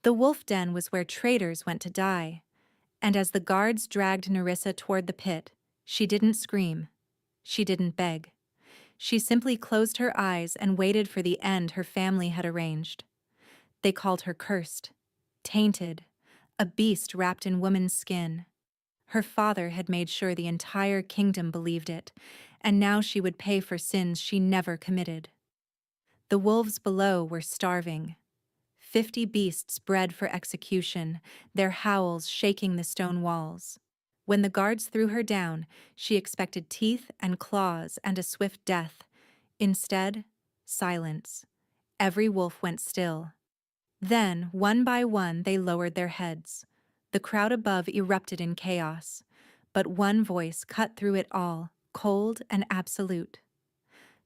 The wolf den was where traitors went to die, and as the guards dragged Nerissa toward the pit, she didn't scream. She didn't beg. She simply closed her eyes and waited for the end her family had arranged. They called her cursed, tainted, a beast wrapped in woman's skin. Her father had made sure the entire kingdom believed it, and now she would pay for sins she never committed. The wolves below were starving. 50 beasts bred for execution, their howls shaking the stone walls. When the guards threw her down, she expected teeth and claws and a swift death. Instead, silence. Every wolf went still. Then, one by one, they lowered their heads. The crowd above erupted in chaos, but one voice cut through it all, cold and absolute.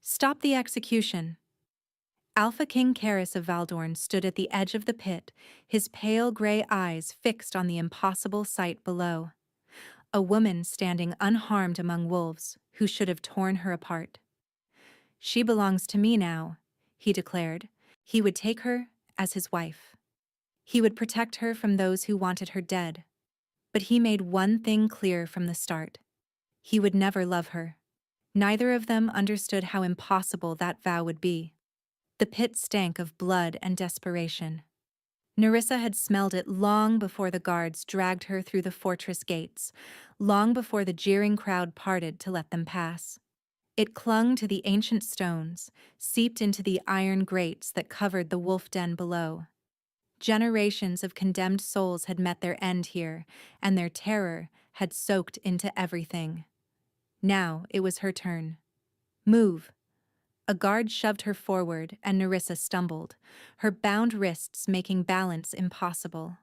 "Stop the execution." Alpha King Karis of Valdorn stood at the edge of the pit, his pale gray eyes fixed on the impossible sight below. A woman standing unharmed among wolves who should have torn her apart. "She belongs to me now," he declared. He would take her as his wife. He would protect her from those who wanted her dead. But he made one thing clear from the start. He would never love her. Neither of them understood how impossible that vow would be. The pit stank of blood and desperation. Nerissa had smelled it long before the guards dragged her through the fortress gates, long before the jeering crowd parted to let them pass. It clung to the ancient stones, seeped into the iron grates that covered the wolf den below. Generations of condemned souls had met their end here, and their terror had soaked into everything. Now it was her turn. "Move." A guard shoved her forward, and Nerissa stumbled, her bound wrists making balance impossible.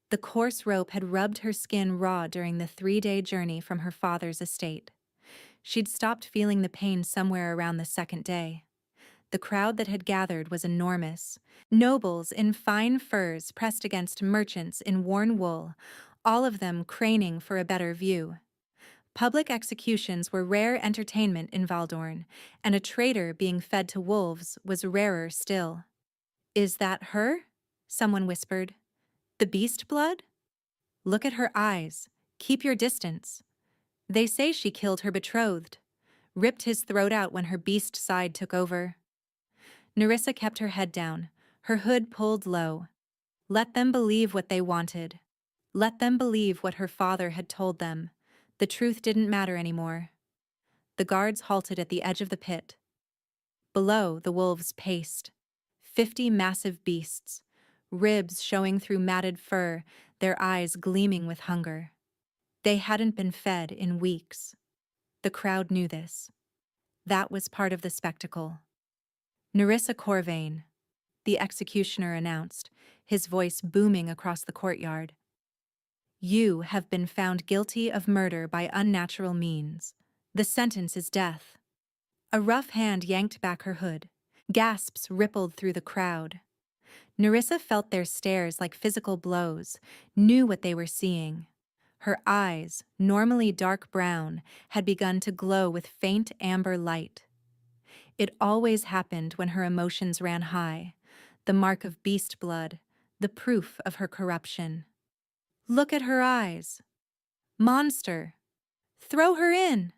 The coarse rope had rubbed her skin raw during the 3-day journey from her father's estate. She'd stopped feeling the pain somewhere around the second day. The crowd that had gathered was enormous. Nobles in fine furs pressed against merchants in worn wool, all of them craning for a better view. Public executions were rare entertainment in Valdorn, and a traitor being fed to wolves was rarer still. "Is that her?" someone whispered. "The beast blood? Look at her eyes. Keep your distance." They say she killed her betrothed, ripped his throat out when her beast side took over. Nerissa kept her head down, her hood pulled low. Let them believe what they wanted. Let them believe what her father had told them. The truth didn't matter anymore. The guards halted at the edge of the pit. Below, the wolves paced. 50 massive beasts, ribs showing through matted fur, their eyes gleaming with hunger. They hadn't been fed in weeks. The crowd knew this. That was part of the spectacle. "Nerissa Corvain," the executioner announced, his voice booming across the courtyard. "You have been found guilty of murder by unnatural means. The sentence is death." A rough hand yanked back her hood. Gasps rippled through the crowd. Nerissa felt their stares like physical blows, knew what they were seeing. Her eyes, normally dark brown, had begun to glow with faint amber light. It always happened when her emotions ran high, the mark of beast blood, the proof of her corruption. "Look at her eyes. Monster! Throw her in!"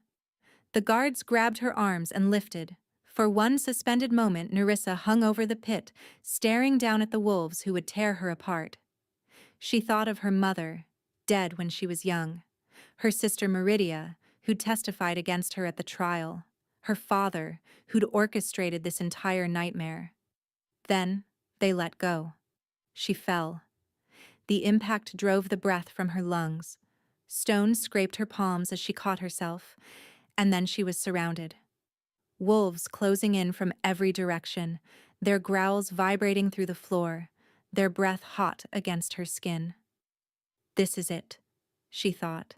The guards grabbed her arms and lifted. For one suspended moment, Nerissa hung over the pit, staring down at the wolves who would tear her apart. She thought of her mother, dead when she was young, her sister Meridia, who'd testified against her at the trial, her father, who'd orchestrated this entire nightmare. Then they let go. She fell. The impact drove the breath from her lungs. Stones scraped her palms as she caught herself, and then she was surrounded. Wolves closing in from every direction, their growls vibrating through the floor, their breath hot against her skin. "This is it," she thought.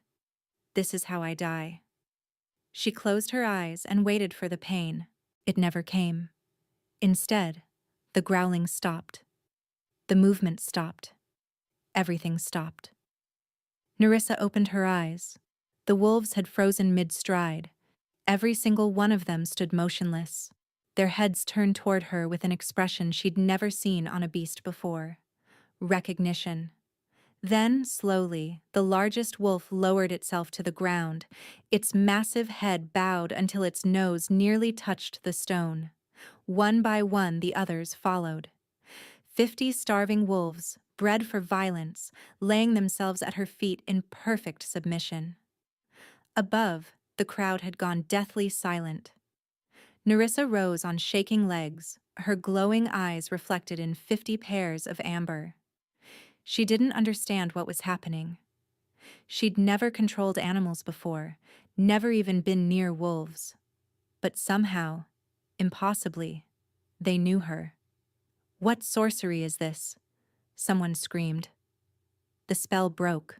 "This is how I die." She closed her eyes and waited for the pain. It never came. Instead, the growling stopped. The movement stopped. Everything stopped. Nerissa opened her eyes. The wolves had frozen mid-stride. Every single one of them stood motionless, their heads turned toward her with an expression she'd never seen on a beast before. recognition. Then, slowly, the largest wolf lowered itself to the ground, its massive head bowed until its nose nearly touched the stone. One by one, the others followed. 50 starving wolves, bred for violence, laying themselves at her feet in perfect submission. Above, the crowd had gone deathly silent. Nerissa rose on shaking legs, her glowing eyes reflected in 50 pairs of amber. She didn't understand what was happening. She'd never controlled animals before, never even been near wolves. But somehow, impossibly, they knew her. "What sorcery is this?" someone screamed. The spell broke.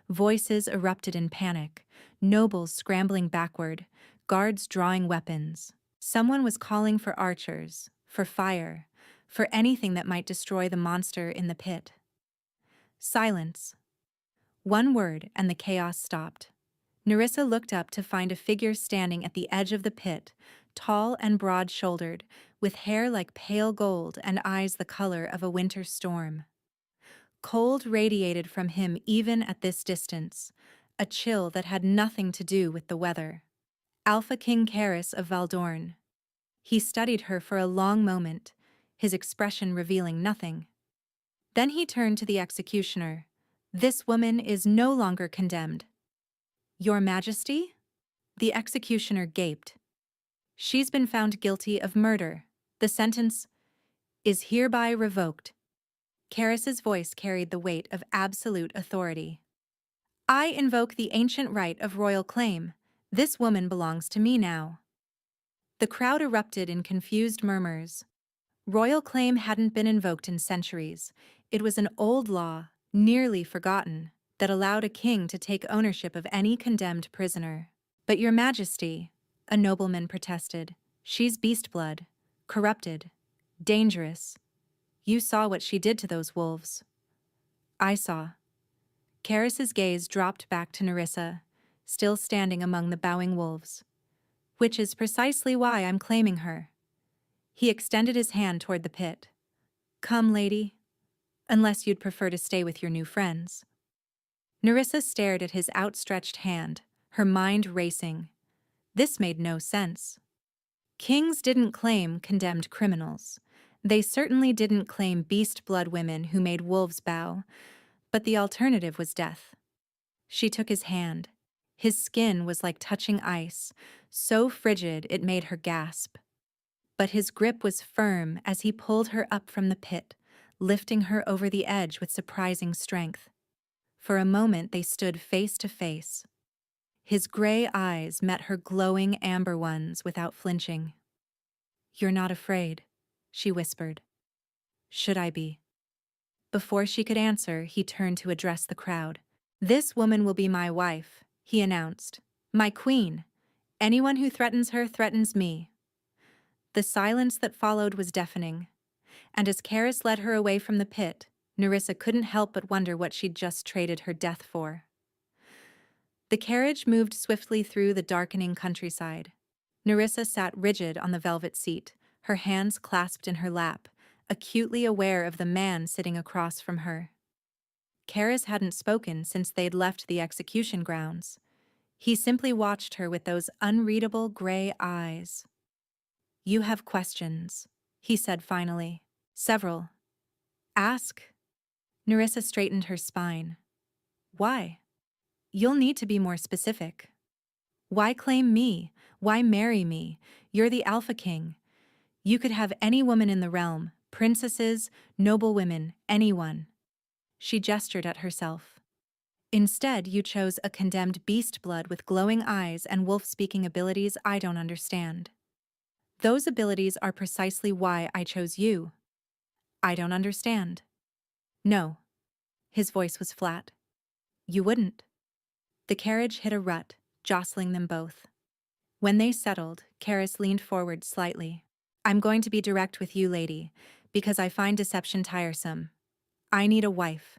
Voices erupted in panic, nobles scrambling backward, guards drawing weapons. Someone was calling for archers, for fire, for anything that might destroy the monster in the pit. Silence. One word and the chaos stopped. Nerissa looked up to find a figure standing at the edge of the pit, tall and broad-shouldered, with hair like pale gold and eyes the color of a winter storm. Cold radiated from him even at this distance, a chill that had nothing to do with the weather. Alpha King Karis of Valdorn. He studied her for a long moment, his expression revealing nothing. Then he turned to the executioner. "This woman is no longer condemned." "Your Majesty?" The executioner gaped. "She's been found guilty of murder. The sentence is hereby revoked." Karis's voice carried the weight of absolute authority. "I invoke the ancient right of royal claim. This woman belongs to me now." The crowd erupted in confused murmurs. Royal claim hadn't been invoked in centuries. It was an old law, nearly forgotten, that allowed a king to take ownership of any condemned prisoner. "But Your Majesty," a nobleman protested, "she's beast blood, corrupted, dangerous. You saw what she did to those wolves." "I saw." Karis's gaze dropped back to Nerissa, still standing among the bowing wolves. "Which is precisely why I'm claiming her." He extended his hand toward the pit. "Come, lady. Unless you'd prefer to stay with your new friends." Nerissa stared at his outstretched hand, her mind racing. This made no sense. Kings didn't claim condemned criminals. They certainly didn't claim beast blood women who made wolves bow, but the alternative was death. She took his hand. His skin was like touching ice, so frigid it made her gasp. But his grip was firm as he pulled her up from the pit, lifting her over the edge with surprising strength. For a moment they stood face to face. His gray eyes met her glowing amber ones without flinching. "You're not afraid," she whispered. "Should I be?" Before she could answer, he turned to address the crowd. "This woman will be my wife," he announced. "My queen. Anyone who threatens her threatens me." The silence that followed was deafening, and as Karis led her away from the pit, Nerissa couldn't help but wonder what she'd just traded her death for. The carriage moved swiftly through the darkening countryside. Nerissa sat rigid on the velvet seat, her hands clasped in her lap, acutely aware of the man sitting across from her. Karis hadn't spoken since they'd left the execution grounds. He simply watched her with those unreadable gray eyes. "You have questions," he said finally. "Several. Ask." Nerissa straightened her spine. "Why?" "You'll need to be more specific. Why claim me? Why marry me? You're the Alpha King. You could have any woman in the realm, princesses, noblewomen, anyone." She gestured at herself. "Instead, you chose a condemned beast blood with glowing eyes and wolf-speaking abilities I don't understand. Those abilities are precisely why I chose you. I don't understand." "No." His voice was flat. "You wouldn't." The carriage hit a rut, jostling them both. When they settled, Karis leaned forward slightly. "I'm going to be direct with you, lady, because I find deception tiresome. I need a wife.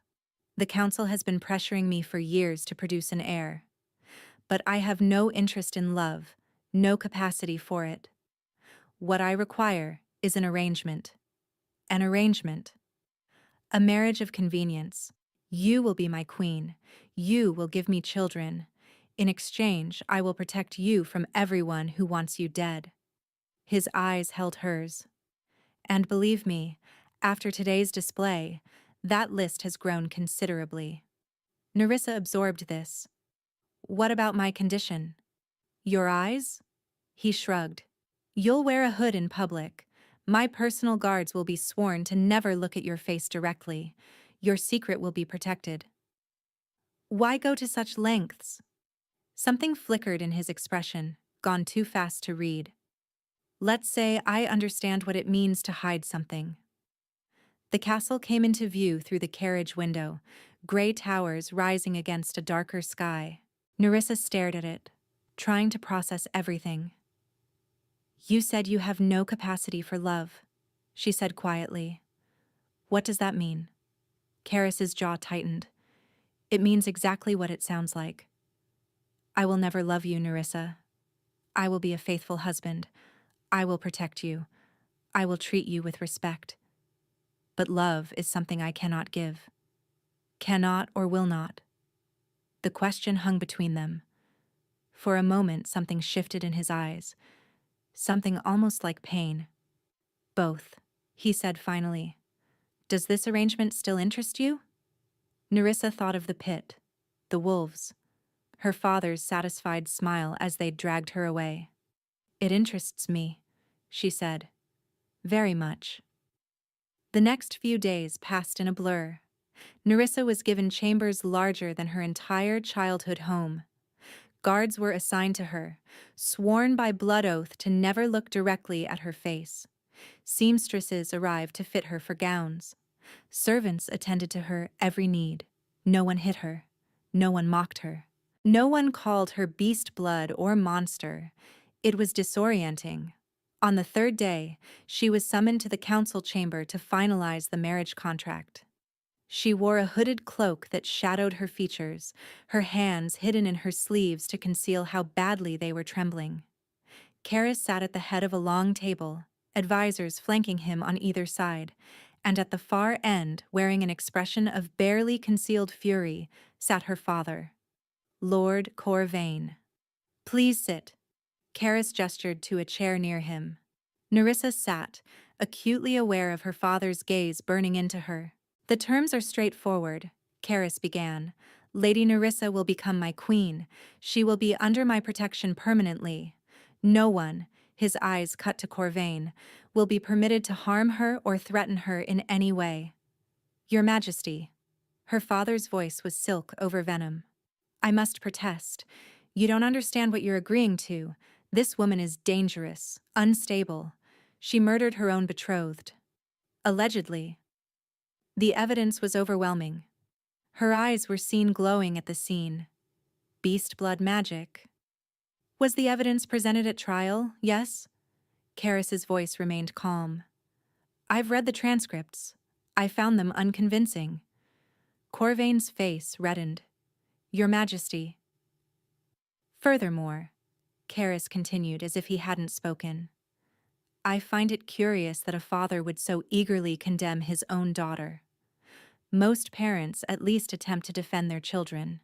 The council has been pressuring me for years to produce an heir. But I have no interest in love, no capacity for it. What I require is an arrangement. An arrangement. A marriage of convenience. You will be my queen. You will give me children. In exchange, I will protect you from everyone who wants you dead. His eyes held hers. And believe me, after today's display, that list has grown considerably. Nerissa absorbed this. What about my condition? Your eyes? He shrugged. You'll wear a hood in public. My personal guards will be sworn to never look at your face directly. Your secret will be protected. Why go to such lengths? Something flickered in his expression, gone too fast to read. Let's say I understand what it means to hide something. The castle came into view through the carriage window, gray towers rising against a darker sky. Nerissa stared at it, trying to process everything. You said you have no capacity for love, she said quietly. What does that mean? Karis's jaw tightened. It means exactly what it sounds like. I will never love you, Nerissa. I will be a faithful husband. I will protect you. I will treat you with respect. But love is something I cannot give. Cannot or will not. The question hung between them. For a moment, something shifted in his eyes. Something almost like pain. Both, he said finally. Does this arrangement still interest you? Nerissa thought of the pit, the wolves, her father's satisfied smile as they dragged her away. It interests me, she said. Very much. The next few days passed in a blur. Nerissa was given chambers larger than her entire childhood home. Guards were assigned to her, sworn by blood oath to never look directly at her face. Seamstresses arrived to fit her for gowns. Servants attended to her every need. No one hit her. No one mocked her. No one called her beast blood or monster. It was disorienting. On the third day, she was summoned to the council chamber to finalize the marriage contract. She wore a hooded cloak that shadowed her features, her hands hidden in her sleeves to conceal how badly they were trembling. Karis sat at the head of a long table, advisors flanking him on either side, and at the far end, wearing an expression of barely concealed fury, sat her father, Lord Corvain. Please sit. Karis gestured to a chair near him. Nerissa sat, acutely aware of her father's gaze burning into her. The terms are straightforward, Karis began. Lady Nerissa will become my queen. She will be under my protection permanently. No one, his eyes cut to Corvain, will be permitted to harm her or threaten her in any way. Your Majesty. Her father's voice was silk over venom. I must protest. You don't understand what you're agreeing to. This woman is dangerous, unstable. She murdered her own betrothed. Allegedly. The evidence was overwhelming. Her eyes were seen glowing at the scene. Beast blood magic. Was the evidence presented at trial? Yes? Karis's voice remained calm. I've read the transcripts. I found them unconvincing. Corvain's face reddened. Your Majesty. Furthermore, Karis continued as if he hadn't spoken, I find it curious that a father would so eagerly condemn his own daughter. Most parents at least attempt to defend their children.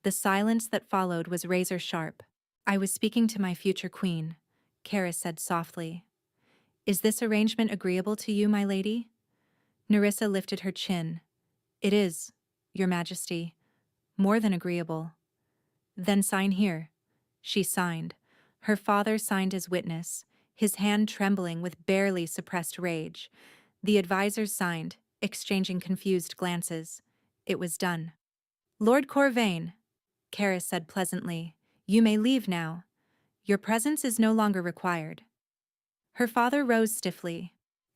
The silence that followed was razor sharp. I was speaking to my future queen, Karis said softly. Is this arrangement agreeable to you, my lady? Nerissa lifted her chin. It is, Your Majesty. More than agreeable. Then sign here. She signed. Her father signed as witness, his hand trembling with barely suppressed rage. The advisors signed, exchanging confused glances. It was done. Lord Corvain, Karis said pleasantly, you may leave now. Your presence is no longer required. Her father rose stiffly.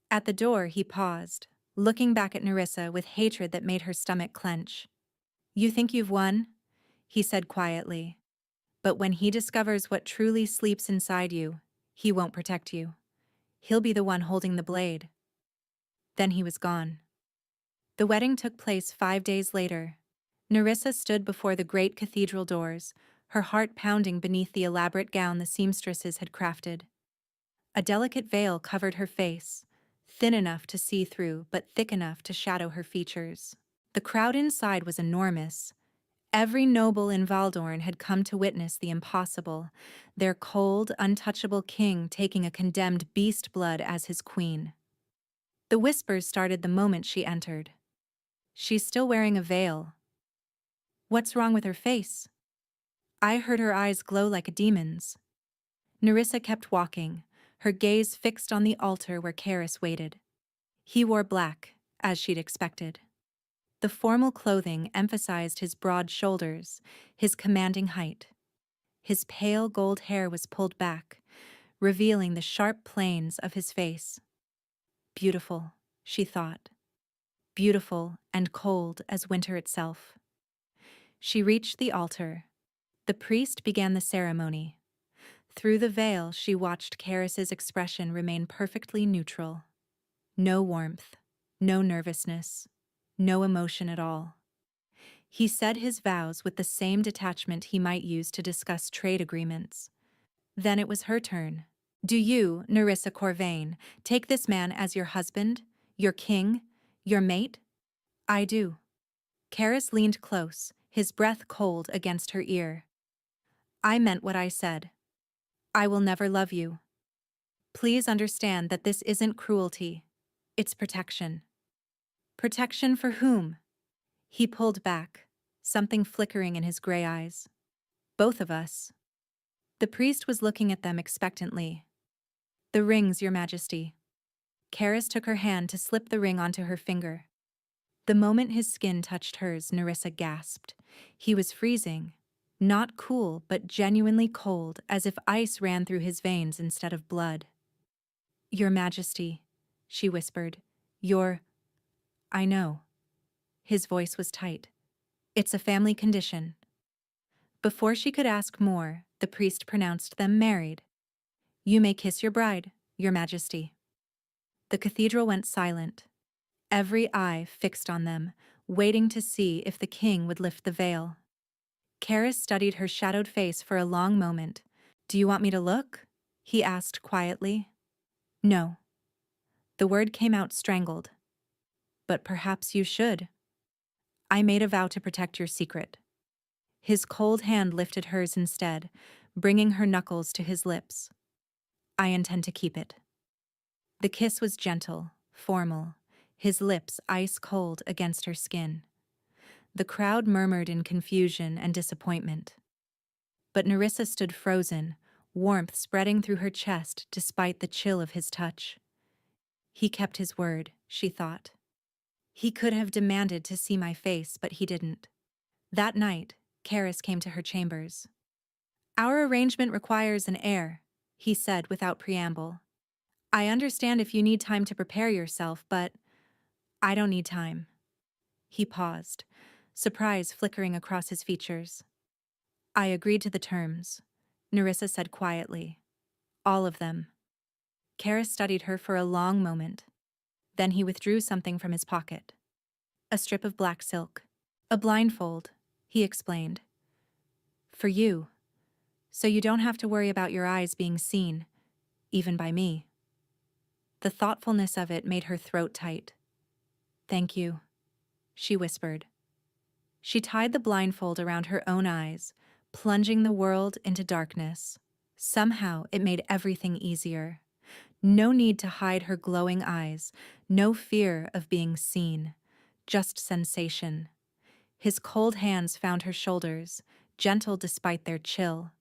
At the door he paused, looking back at Nerissa with hatred that made her stomach clench. You think you've won? He said quietly. But when he discovers what truly sleeps inside you, he won't protect you. He'll be the one holding the blade. Then he was gone. The wedding took place 5 days later. Nerissa stood before the great cathedral doors, her heart pounding beneath the elaborate gown the seamstresses had crafted. A delicate veil covered her face, thin enough to see through but thick enough to shadow her features. The crowd inside was enormous. Every noble in Valdorn had come to witness the impossible, their cold, untouchable king taking a condemned beast blood as his queen. The whispers started the moment she entered. She's still wearing a veil. What's wrong with her face? I heard her eyes glow like a demon's. Nerissa kept walking, her gaze fixed on the altar where Karis waited. He wore black, as she'd expected. The formal clothing emphasized his broad shoulders, his commanding height. His pale gold hair was pulled back, revealing the sharp planes of his face. Beautiful, she thought. Beautiful and cold as winter itself. She reached the altar. The priest began the ceremony. Through the veil, she watched Karis's expression remain perfectly neutral. No warmth, no nervousness, no emotion at all. He said his vows with the same detachment he might use to discuss trade agreements. Then it was her turn. Do you, Nerissa Corvain, take this man as your husband, your king, your mate? I do. Karis leaned close, his breath cold against her ear. I meant what I said. I will never love you. Please understand that this isn't cruelty. It's protection. Protection for whom? He pulled back, something flickering in his gray eyes. Both of us. The priest was looking at them expectantly. The rings, Your Majesty. Karis took her hand to slip the ring onto her finger. The moment his skin touched hers, Nerissa gasped. He was freezing. Not cool, but genuinely cold, as if ice ran through his veins instead of blood. Your Majesty, she whispered. I know. His voice was tight. It's a family condition. Before she could ask more, the priest pronounced them married. You may kiss your bride, Your Majesty. The cathedral went silent. Every eye fixed on them, waiting to see if the king would lift the veil. Karis studied her shadowed face for a long moment. Do you want me to look? He asked quietly. No. The word came out strangled. But perhaps you should. I made a vow to protect your secret. His cold hand lifted hers instead, bringing her knuckles to his lips. I intend to keep it. The kiss was gentle, formal, his lips ice cold against her skin. The crowd murmured in confusion and disappointment. But Nerissa stood frozen, warmth spreading through her chest despite the chill of his touch. He kept his word, she thought. He could have demanded to see my face, but he didn't. That night, Karis came to her chambers. Our arrangement requires an heir, he said without preamble. I understand if you need time to prepare yourself, but I don't need time. He paused, surprise flickering across his features. I agreed to the terms, Nerissa said quietly. All of them. Karis studied her for a long moment. Then he withdrew something from his pocket. A strip of black silk. A blindfold, he explained. For you. So you don't have to worry about your eyes being seen, even by me. The thoughtfulness of it made her throat tight. Thank you, she whispered. She tied the blindfold around her own eyes, plunging the world into darkness. Somehow it made everything easier. No need to hide her glowing eyes, no fear of being seen, just sensation. His cold hands found her shoulders, gentle despite their chill.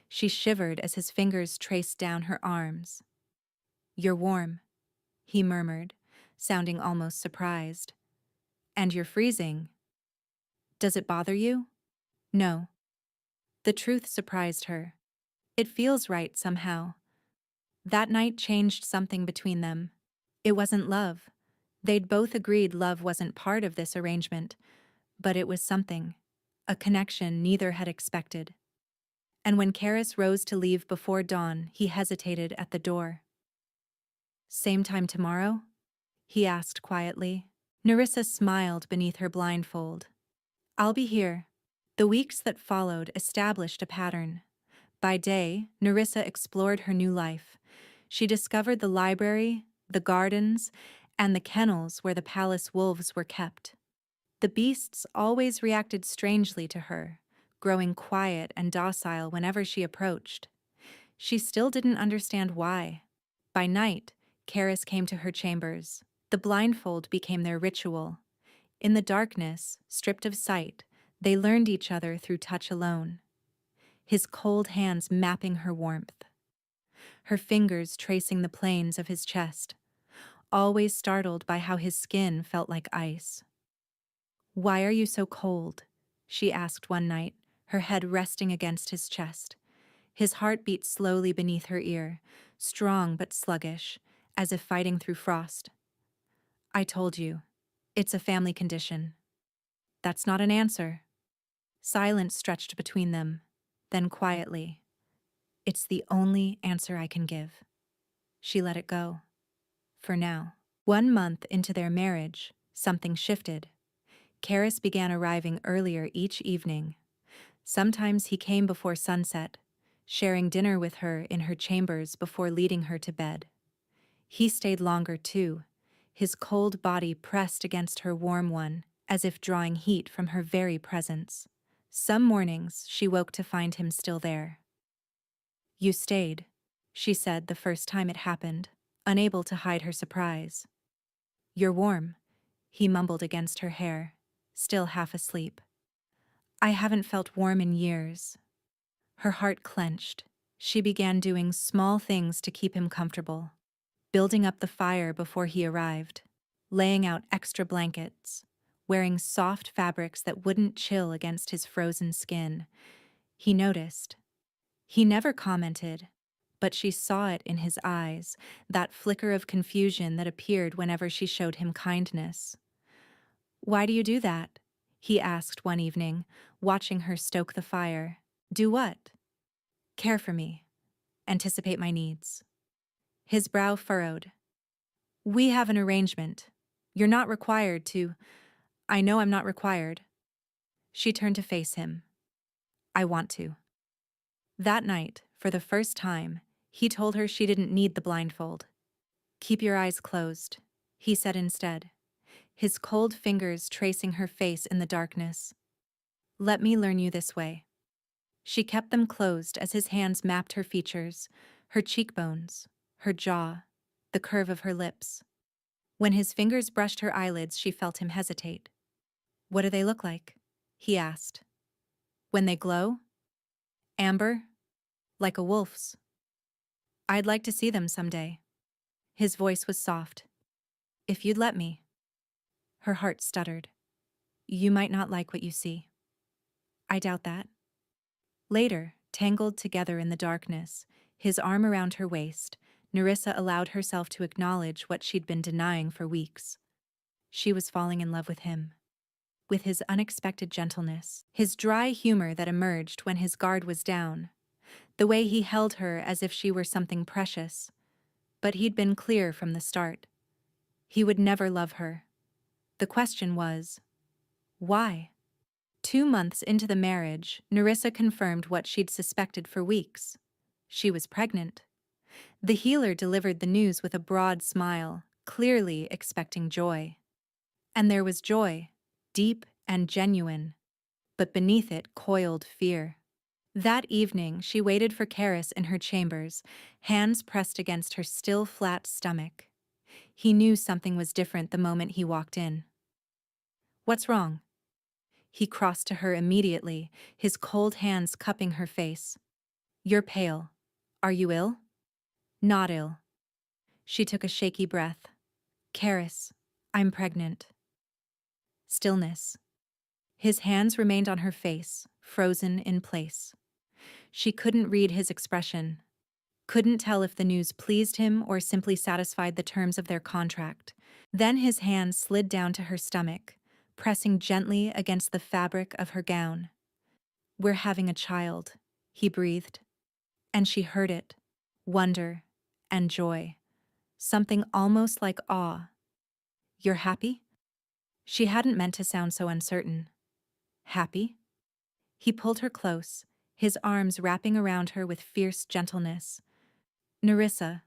She shivered as his fingers traced down her arms. You're warm, he murmured, sounding almost surprised. And you're freezing. Does it bother you? No. The truth surprised her. It feels right somehow. That night changed something between them. It wasn't love. They'd both agreed love wasn't part of this arrangement, but it was something, a connection neither had expected. And when Karis rose to leave before dawn, he hesitated at the door. Same time tomorrow? He asked quietly. Nerissa smiled beneath her blindfold. I'll be here. The weeks that followed established a pattern. By day, Nerissa explored her new life. She discovered the library, the gardens, and the kennels where the palace wolves were kept. The beasts always reacted strangely to her, growing quiet and docile whenever she approached. She still didn't understand why. By night, Karis came to her chambers. The blindfold became their ritual. In the darkness, stripped of sight, they learned each other through touch alone. His cold hands mapping her warmth, her fingers tracing the planes of his chest, always startled by how his skin felt like ice. "Why are you so cold?" she asked one night, her head resting against his chest. His heart beat slowly beneath her ear, strong but sluggish, as if fighting through frost. "I told you, it's a family condition." "That's not an answer." Silence stretched between them, then quietly, "It's the only answer I can give." She let it go. For now. 1 month into their marriage, something shifted. Karis began arriving earlier each evening. Sometimes he came before sunset, sharing dinner with her in her chambers before leading her to bed. He stayed longer too, his cold body pressed against her warm one, as if drawing heat from her very presence. Some mornings she woke to find him still there. "You stayed," she said the first time it happened, unable to hide her surprise. "You're warm," he mumbled against her hair, still half asleep. "I haven't felt warm in years." Her heart clenched. She began doing small things to keep him comfortable. Building up the fire before he arrived, laying out extra blankets, wearing soft fabrics that wouldn't chill against his frozen skin. He noticed. He never commented, but she saw it in his eyes, that flicker of confusion that appeared whenever she showed him kindness. "Why do you do that?" he asked one evening, watching her stoke the fire. "Do what?" "Care for me. Anticipate my needs." His brow furrowed. "We have an arrangement. You're not required to—" "I know I'm not required." She turned to face him. "I want to." That night, for the first time, he told her she didn't need the blindfold. "Keep your eyes closed," he said instead, his cold fingers tracing her face in the darkness. "Let me learn you this way." She kept them closed as his hands mapped her features, her cheekbones, her jaw, the curve of her lips. When his fingers brushed her eyelids, she felt him hesitate. "What do they look like?" he asked. "When they glow?" "Amber? Like a wolf's." "I'd like to see them someday." His voice was soft. "If you'd let me." Her heart stuttered. "You might not like what you see." "I doubt that." Later, tangled together in the darkness, his arm around her waist, Nerissa allowed herself to acknowledge what she'd been denying for weeks. She was falling in love with him. With his unexpected gentleness, his dry humor that emerged when his guard was down, the way he held her as if she were something precious. But he'd been clear from the start. He would never love her. The question was, why? 2 months into the marriage, Nerissa confirmed what she'd suspected for weeks. She was pregnant. The healer delivered the news with a broad smile, clearly expecting joy. And there was joy, deep and genuine, but beneath it coiled fear. That evening, she waited for Karis in her chambers, hands pressed against her still flat stomach. He knew something was different the moment he walked in. "What's wrong?" He crossed to her immediately, his cold hands cupping her face. "You're pale. Are you ill?" "Not ill." She took a shaky breath. "Karis, I'm pregnant." Stillness. His hands remained on her face, frozen in place. She couldn't read his expression, couldn't tell if the news pleased him or simply satisfied the terms of their contract. Then his hand slid down to her stomach, pressing gently against the fabric of her gown. "We're having a child," he breathed. And she heard it, wonder and joy, something almost like awe. "You're happy?" She hadn't meant to sound so uncertain. "Happy?" He pulled her close, his arms wrapping around her with fierce gentleness. "Nerissa,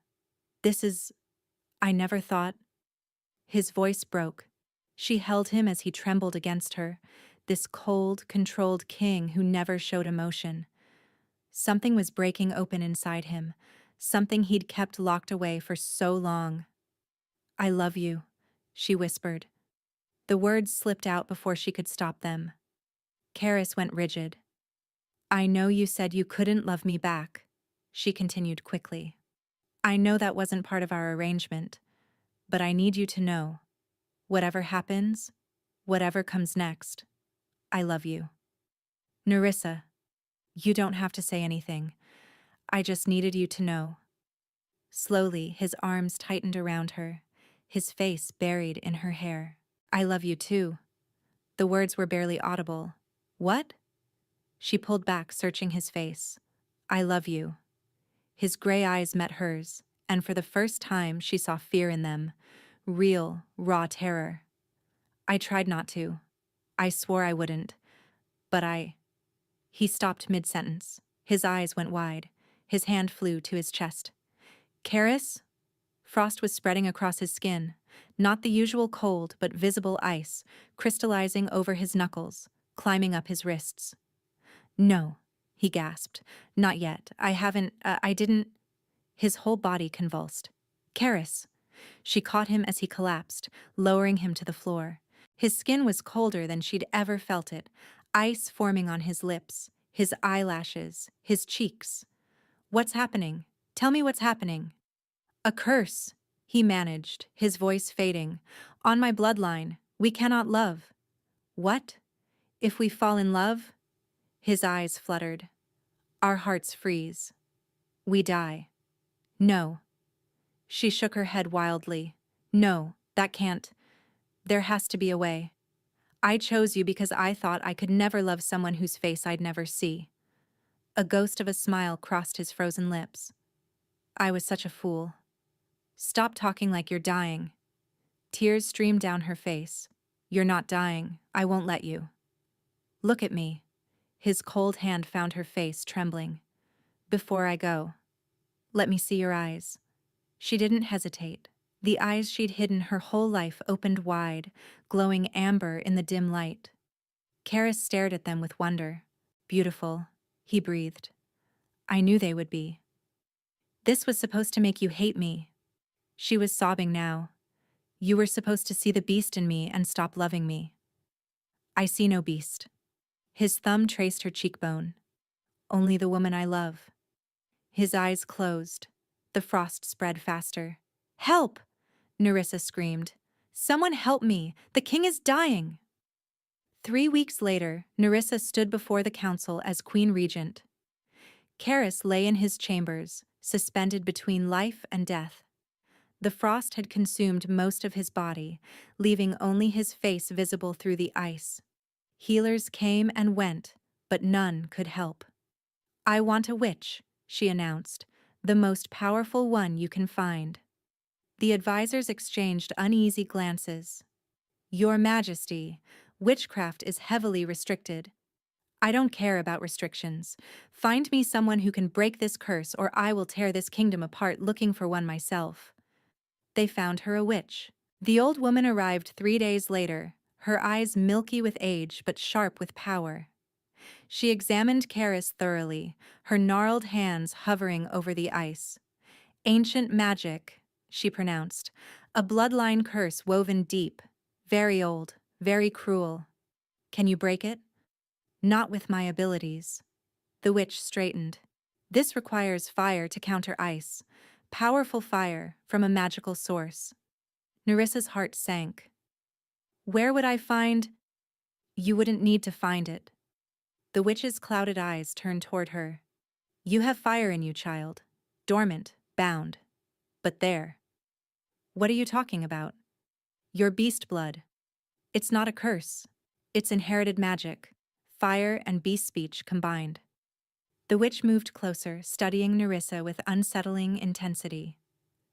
this is... I never thought. His voice broke. She held him as he trembled against her, this cold, controlled king who never showed emotion. Something was breaking open inside him, something he'd kept locked away for so long. I love you, she whispered. The words slipped out before she could stop them. Karis went rigid. I know you said you couldn't love me back, she continued quickly. I know that wasn't part of our arrangement, but I need you to know, whatever happens, whatever comes next, I love you. Nerissa, you don't have to say anything. I just needed you to know. Slowly, his arms tightened around her, his face buried in her hair. I love you too. The words were barely audible. What? She pulled back, searching his face. I love you. His gray eyes met hers, and for the first time she saw fear in them. Real, raw terror. I tried not to. I swore I wouldn't. But He stopped mid-sentence. His eyes went wide. His hand flew to his chest. Karis? Frost was spreading across his skin. Not the usual cold, but visible ice, crystallizing over his knuckles, climbing up his wrists. No, he gasped. Not yet. I didn't. His whole body convulsed. Karis! She caught him as he collapsed, lowering him to the floor. His skin was colder than she'd ever felt it, ice forming on his lips, his eyelashes, his cheeks. What's happening? Tell me what's happening. A curse, he managed, his voice fading. On my bloodline, we cannot love. What? If we fall in love? His eyes fluttered. Our hearts freeze. We die. No. She shook her head wildly. No, that can't. There has to be a way. I chose you because I thought I could never love someone whose face I'd never see. A ghost of a smile crossed his frozen lips. I was such a fool. Stop talking like you're dying. Tears streamed down her face. You're not dying. I won't let you. Look at me. His cold hand found her face, trembling. Before I go, let me see your eyes. She didn't hesitate. The eyes she'd hidden her whole life opened wide, glowing amber in the dim light. Karis stared at them with wonder. Beautiful, he breathed. I knew they would be. This was supposed to make you hate me. She was sobbing now. You were supposed to see the beast in me and stop loving me. I see no beast. His thumb traced her cheekbone. Only the woman I love. His eyes closed. The frost spread faster. Help! Nerissa screamed. Someone help me! The king is dying! 3 weeks later, Nerissa stood before the council as Queen Regent. Karis lay in his chambers, suspended between life and death. The frost had consumed most of his body, leaving only his face visible through the ice. Healers came and went, but none could help. I want a witch, she announced, the most powerful one you can find. The advisors exchanged uneasy glances. Your Majesty, witchcraft is heavily restricted. I don't care about restrictions. Find me someone who can break this curse, or I will tear this kingdom apart looking for one myself. They found her a witch. The old woman arrived 3 days later, her eyes milky with age but sharp with power. She examined Karis thoroughly, her gnarled hands hovering over the ice. Ancient magic, she pronounced, a bloodline curse woven deep, very old, very cruel. Can you break it? Not with my abilities. The witch straightened. This requires fire to counter ice, powerful fire from a magical source. Nerissa's heart sank. Where would I find? You wouldn't need to find it. The witch's clouded eyes turned toward her. You have fire in you, child. Dormant, bound. But there. What are you talking about? Your beast blood. It's not a curse. It's inherited magic. Fire and beast speech combined. The witch moved closer, studying Nerissa with unsettling intensity.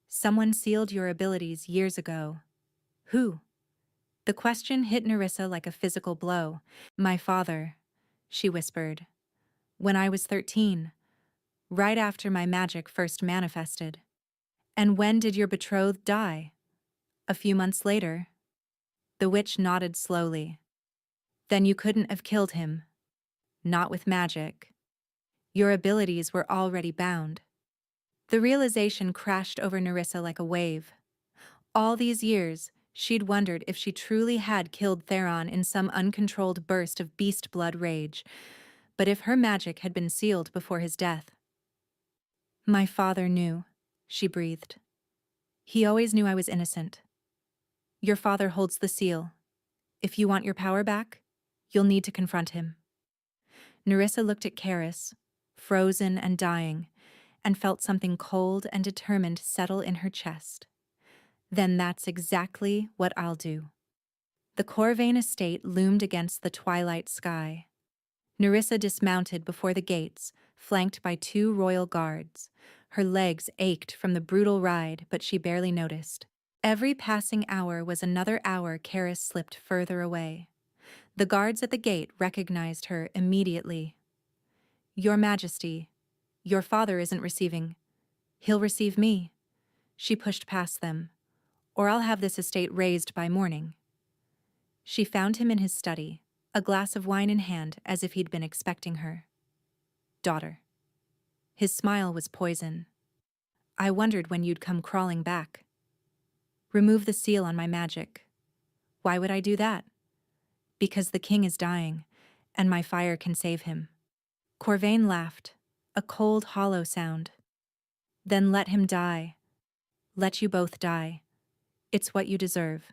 Someone sealed your abilities years ago. Who? The question hit Nerissa like a physical blow. My father, she whispered. When I was 13, right after my magic first manifested. And when did your betrothed die? A few months later. The witch nodded slowly. Then you couldn't have killed him. Not with magic. Your abilities were already bound. The realization crashed over Nerissa like a wave. All these years, she'd wondered if she truly had killed Theron in some uncontrolled burst of beast blood rage, but if her magic had been sealed before his death. My father knew, she breathed. He always knew I was innocent. Your father holds the seal. If you want your power back, you'll need to confront him. Nerissa looked at Karis, frozen and dying, and felt something cold and determined settle in her chest. Then that's exactly what I'll do. The Corvain estate loomed against the twilight sky. Nerissa dismounted before the gates, flanked by 2 royal guards. Her legs ached from the brutal ride, but she barely noticed. Every passing hour was another hour Karis slipped further away. The guards at the gate recognized her immediately. Your Majesty, your father isn't receiving. He'll receive me. She pushed past them. Or I'll have this estate razed by morning. She found him in his study, a glass of wine in hand as if he'd been expecting her. Daughter. His smile was poison. I wondered when you'd come crawling back. Remove the seal on my magic. Why would I do that? Because the king is dying, and my fire can save him. Corvain laughed, a cold, hollow sound. Then let him die. Let you both die. It's what you deserve.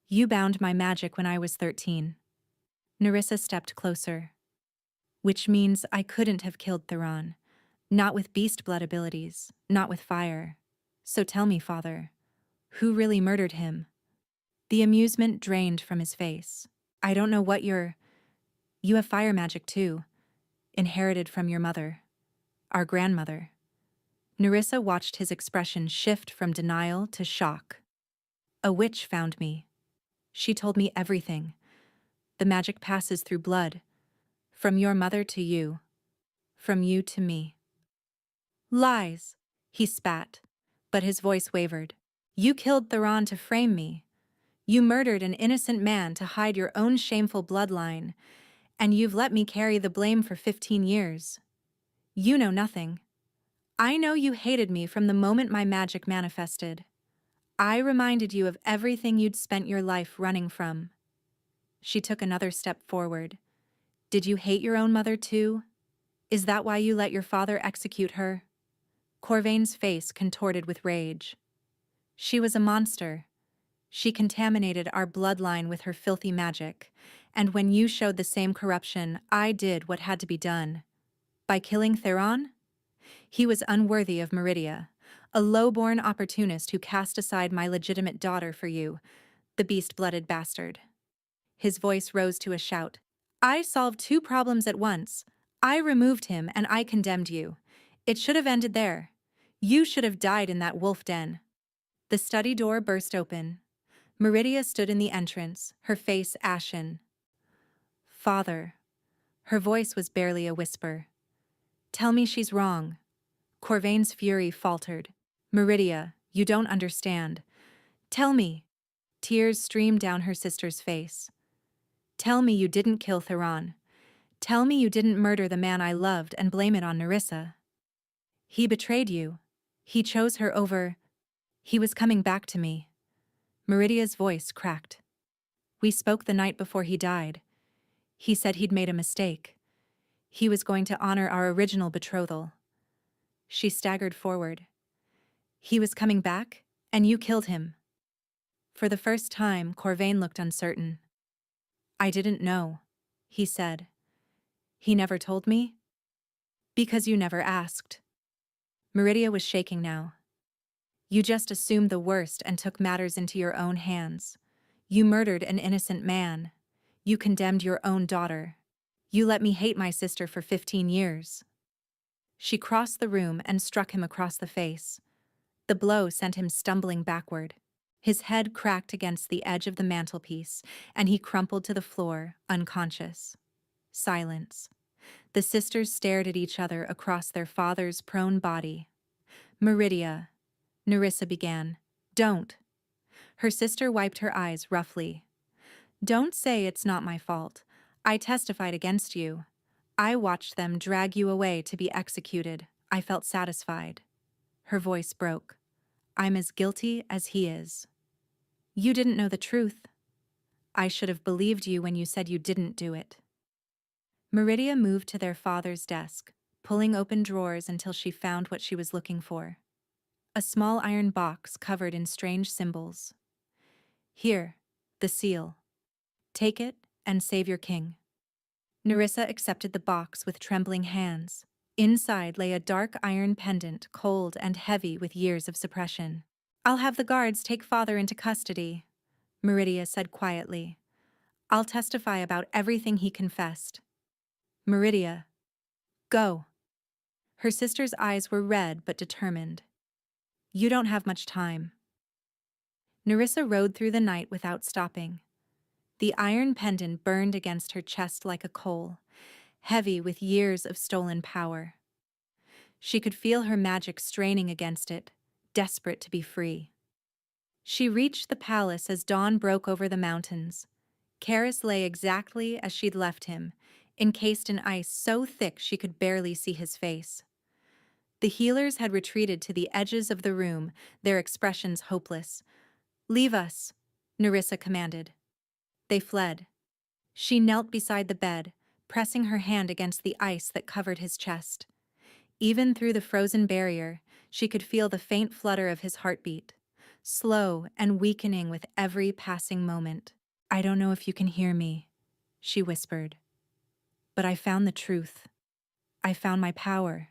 You bound my magic when I was 13. Nerissa stepped closer. Which means I couldn't have killed Theron. Not with beast blood abilities, not with fire. So tell me, father, who really murdered him? The amusement drained from his face. I don't know what You have fire magic too, inherited from your mother, our grandmother. Nerissa watched his expression shift from denial to shock. A witch found me. She told me everything. The magic passes through blood. From your mother to you. From you to me. Lies, he spat, but his voice wavered. You killed Theron to frame me. You murdered an innocent man to hide your own shameful bloodline, and you've let me carry the blame for 15 years. You know nothing. I know you hated me from the moment my magic manifested. I reminded you of everything you'd spent your life running from. She took another step forward. Did you hate your own mother too? Is that why you let your father execute her? Corvain's face contorted with rage. She was a monster. She contaminated our bloodline with her filthy magic, and when you showed the same corruption, I did what had to be done. By killing Theron? He was unworthy of Meridia, a low-born opportunist who cast aside my legitimate daughter for you, the beast-blooded bastard. His voice rose to a shout. I solved 2 problems at once. I removed him and I condemned you. It should have ended there. You should have died in that wolf den. The study door burst open. Meridia stood in the entrance, her face ashen. Father. Her voice was barely a whisper. Tell me she's wrong. Corvain's fury faltered. Meridia, you don't understand. Tell me. Tears streamed down her sister's face. Tell me you didn't kill Theron. Tell me you didn't murder the man I loved and blame it on Nerissa. He betrayed you. He chose her over. He was coming back to me. Meridia's voice cracked. We spoke the night before he died. He said he'd made a mistake. He was going to honor our original betrothal. She staggered forward. He was coming back, and you killed him. For the first time, Corvain looked uncertain. I didn't know, he said. He never told me? Because you never asked. Meridia was shaking now. You just assumed the worst and took matters into your own hands. You murdered an innocent man. You condemned your own daughter. You let me hate my sister for 15 years. She crossed the room and struck him across the face. The blow sent him stumbling backward. His head cracked against the edge of the mantelpiece, and he crumpled to the floor, unconscious. Silence. The sisters stared at each other across their father's prone body. Meridia. Nerissa began. Don't. Her sister wiped her eyes roughly. Don't say it's not my fault. I testified against you. I watched them drag you away to be executed. I felt satisfied. Her voice broke. I'm as guilty as he is. You didn't know the truth. I should have believed you when you said you didn't do it. Meridia moved to their father's desk, pulling open drawers until she found what she was looking for. A small iron box covered in strange symbols. Here, the seal. Take it and save your king. Nerissa accepted the box with trembling hands. Inside lay a dark iron pendant, cold and heavy with years of suppression. I'll have the guards take father into custody, Meridia said quietly. I'll testify about everything he confessed. Meridia, go. Her sister's eyes were red but determined. You don't have much time. Nerissa rode through the night without stopping. The iron pendant burned against her chest like a coal, heavy with years of stolen power. She could feel her magic straining against it, desperate to be free. She reached the palace as dawn broke over the mountains. Karis lay exactly as she'd left him, encased in ice so thick she could barely see his face. The healers had retreated to the edges of the room, their expressions hopeless. Leave us, Nerissa commanded. They fled. She knelt beside the bed, pressing her hand against the ice that covered his chest. Even through the frozen barrier, she could feel the faint flutter of his heartbeat, slow and weakening with every passing moment. I don't know if you can hear me, she whispered. But I found the truth. I found my power.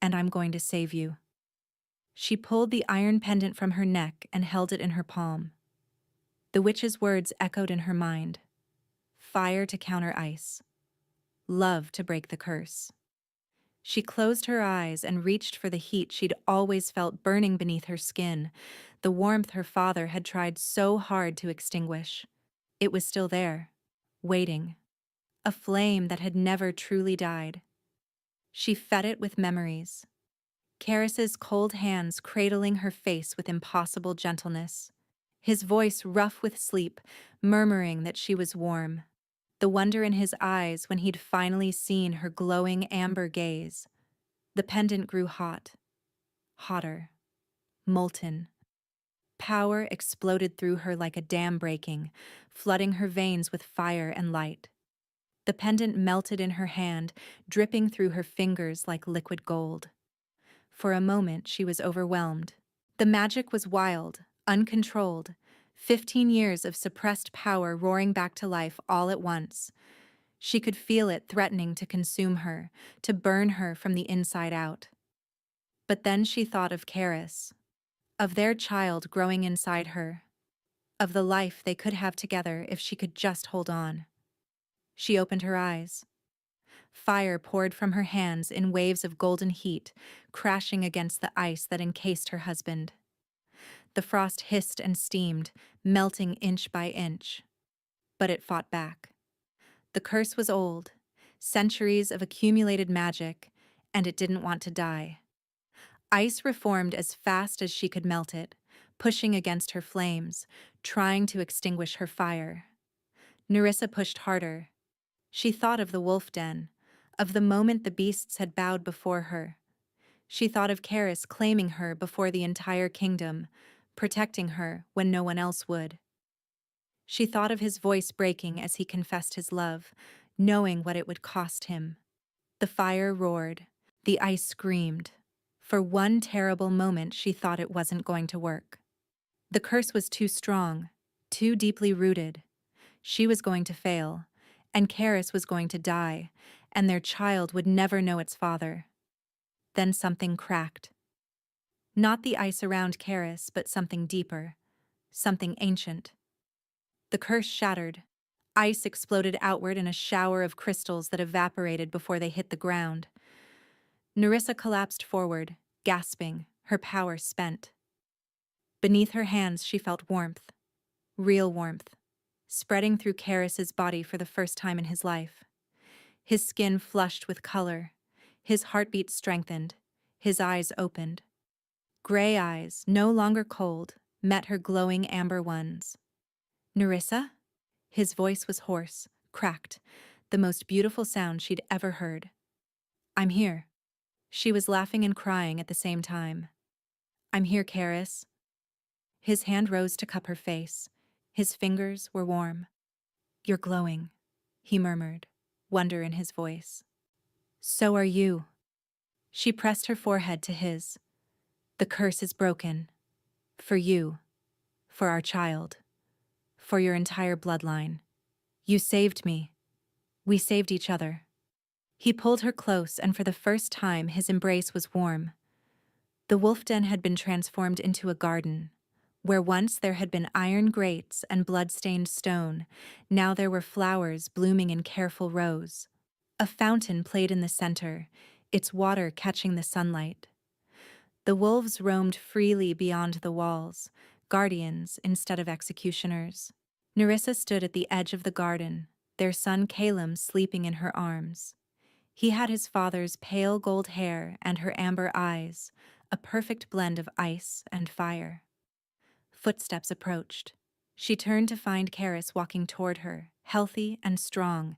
And I'm going to save you. She pulled the iron pendant from her neck and held it in her palm. The witch's words echoed in her mind. Fire to counter ice. Love to break the curse. She closed her eyes and reached for the heat she'd always felt burning beneath her skin, the warmth her father had tried so hard to extinguish. It was still there, waiting. A flame that had never truly died. She fed it with memories. Karis's cold hands cradling her face with impossible gentleness. His voice rough with sleep, murmuring that she was warm. The wonder in his eyes when he'd finally seen her glowing amber gaze. The pendant grew hot. Hotter. Molten. Power exploded through her like a dam breaking, flooding her veins with fire and light. The pendant melted in her hand, dripping through her fingers like liquid gold. For a moment, she was overwhelmed. The magic was wild, uncontrolled, 15 years of suppressed power roaring back to life all at once. She could feel it threatening to consume her, to burn her from the inside out. But then she thought of Karis, of their child growing inside her, of the life they could have together if she could just hold on. She opened her eyes. Fire poured from her hands in waves of golden heat, crashing against the ice that encased her husband. The frost hissed and steamed, melting inch by inch. But it fought back. The curse was old, centuries of accumulated magic, and it didn't want to die. Ice reformed as fast as she could melt it, pushing against her flames, trying to extinguish her fire. Nerissa pushed harder. She thought of the wolf den, of the moment the beasts had bowed before her. She thought of Karis claiming her before the entire kingdom, protecting her when no one else would. She thought of his voice breaking as he confessed his love, knowing what it would cost him. The fire roared. The ice screamed. For one terrible moment, she thought it wasn't going to work. The curse was too strong, too deeply rooted. She was going to fail, and Karis was going to die, and their child would never know its father. Then something cracked. Not the ice around Karis, but something deeper, something ancient. The curse shattered. Ice exploded outward in a shower of crystals that evaporated before they hit the ground. Nerissa collapsed forward, gasping, her power spent. Beneath her hands she felt warmth, real warmth, spreading through Karis's body for the first time in his life. His skin flushed with color, his heartbeat strengthened, his eyes opened. gray eyes, no longer cold, met her glowing amber ones. "Nerissa?" His voice was hoarse, cracked, the most beautiful sound she'd ever heard. "I'm here." She was laughing and crying at the same time. "I'm here, Karis." His hand rose to cup her face. His fingers were warm. "You're glowing," he murmured, wonder in his voice. "So are you." She pressed her forehead to his. "The curse is broken. For you. For our child. For your entire bloodline. You saved me. We saved each other." He pulled her close, and for the first time his embrace was warm. The wolf den had been transformed into a garden. Where once there had been iron grates and blood-stained stone, now there were flowers blooming in careful rows. A fountain played in the center, its water catching the sunlight. The wolves roamed freely beyond the walls, guardians instead of executioners. Nerissa stood at the edge of the garden, their son Calum sleeping in her arms. He had his father's pale gold hair and her amber eyes, a perfect blend of ice and fire. Footsteps approached. She turned to find Karis walking toward her, healthy and strong.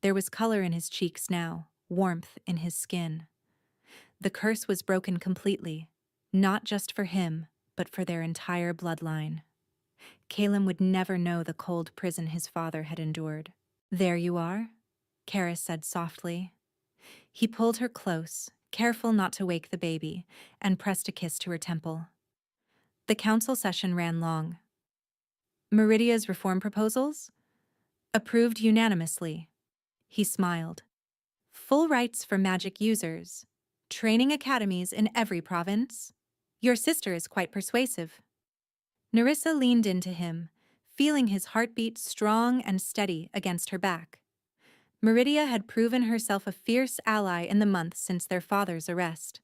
There was color in his cheeks now, warmth in his skin. The curse was broken completely, not just for him, but for their entire bloodline. Calum would never know the cold prison his father had endured. "There you are," Karis said softly. He pulled her close, careful not to wake the baby, and pressed a kiss to her temple. The council session ran long. Meridia's reform proposals? Approved unanimously. He smiled. Full rights for magic users. Training academies in every province. Your sister is quite persuasive. Nerissa leaned into him, feeling his heartbeat strong and steady against her back. Meridia had proven herself a fierce ally in the months since their father's arrest.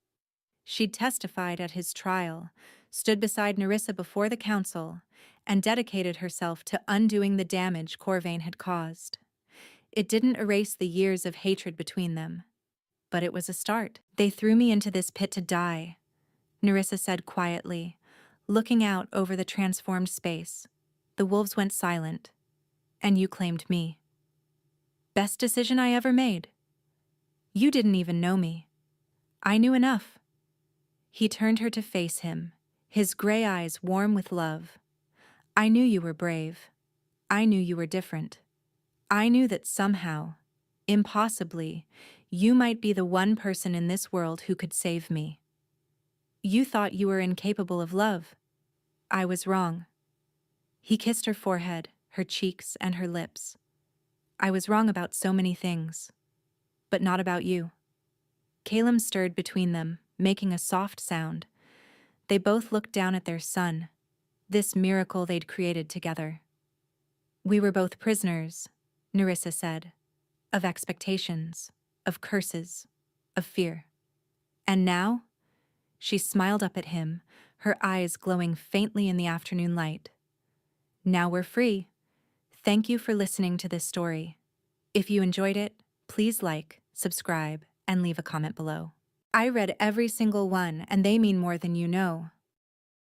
She'd testified at his trial, stood beside Nerissa before the council, and dedicated herself to undoing the damage Corvain had caused. It didn't erase the years of hatred between them, but it was a start. "They threw me into this pit to die," Nerissa said quietly, looking out over the transformed space. "The wolves went silent, and you claimed me. Best decision I ever made. You didn't even know me. I knew enough." He turned her to face him, his gray eyes warm with love. "I knew you were brave. I knew you were different. I knew that somehow, impossibly, you might be the one person in this world who could save me. You thought you were incapable of love. I was wrong." He kissed her forehead, her cheeks, and her lips. "I was wrong about so many things, but not about you." Calum stirred between them, making a soft sound. They both looked down at their son, this miracle they'd created together. "We were both prisoners," Nerissa said, "of expectations, of curses, of fear. And now?" She smiled up at him, her eyes glowing faintly in the afternoon light. "Now we're free. Thank you for listening to this story. If you enjoyed it, please like, subscribe, and leave a comment below. I read every single one, and they mean more than you know.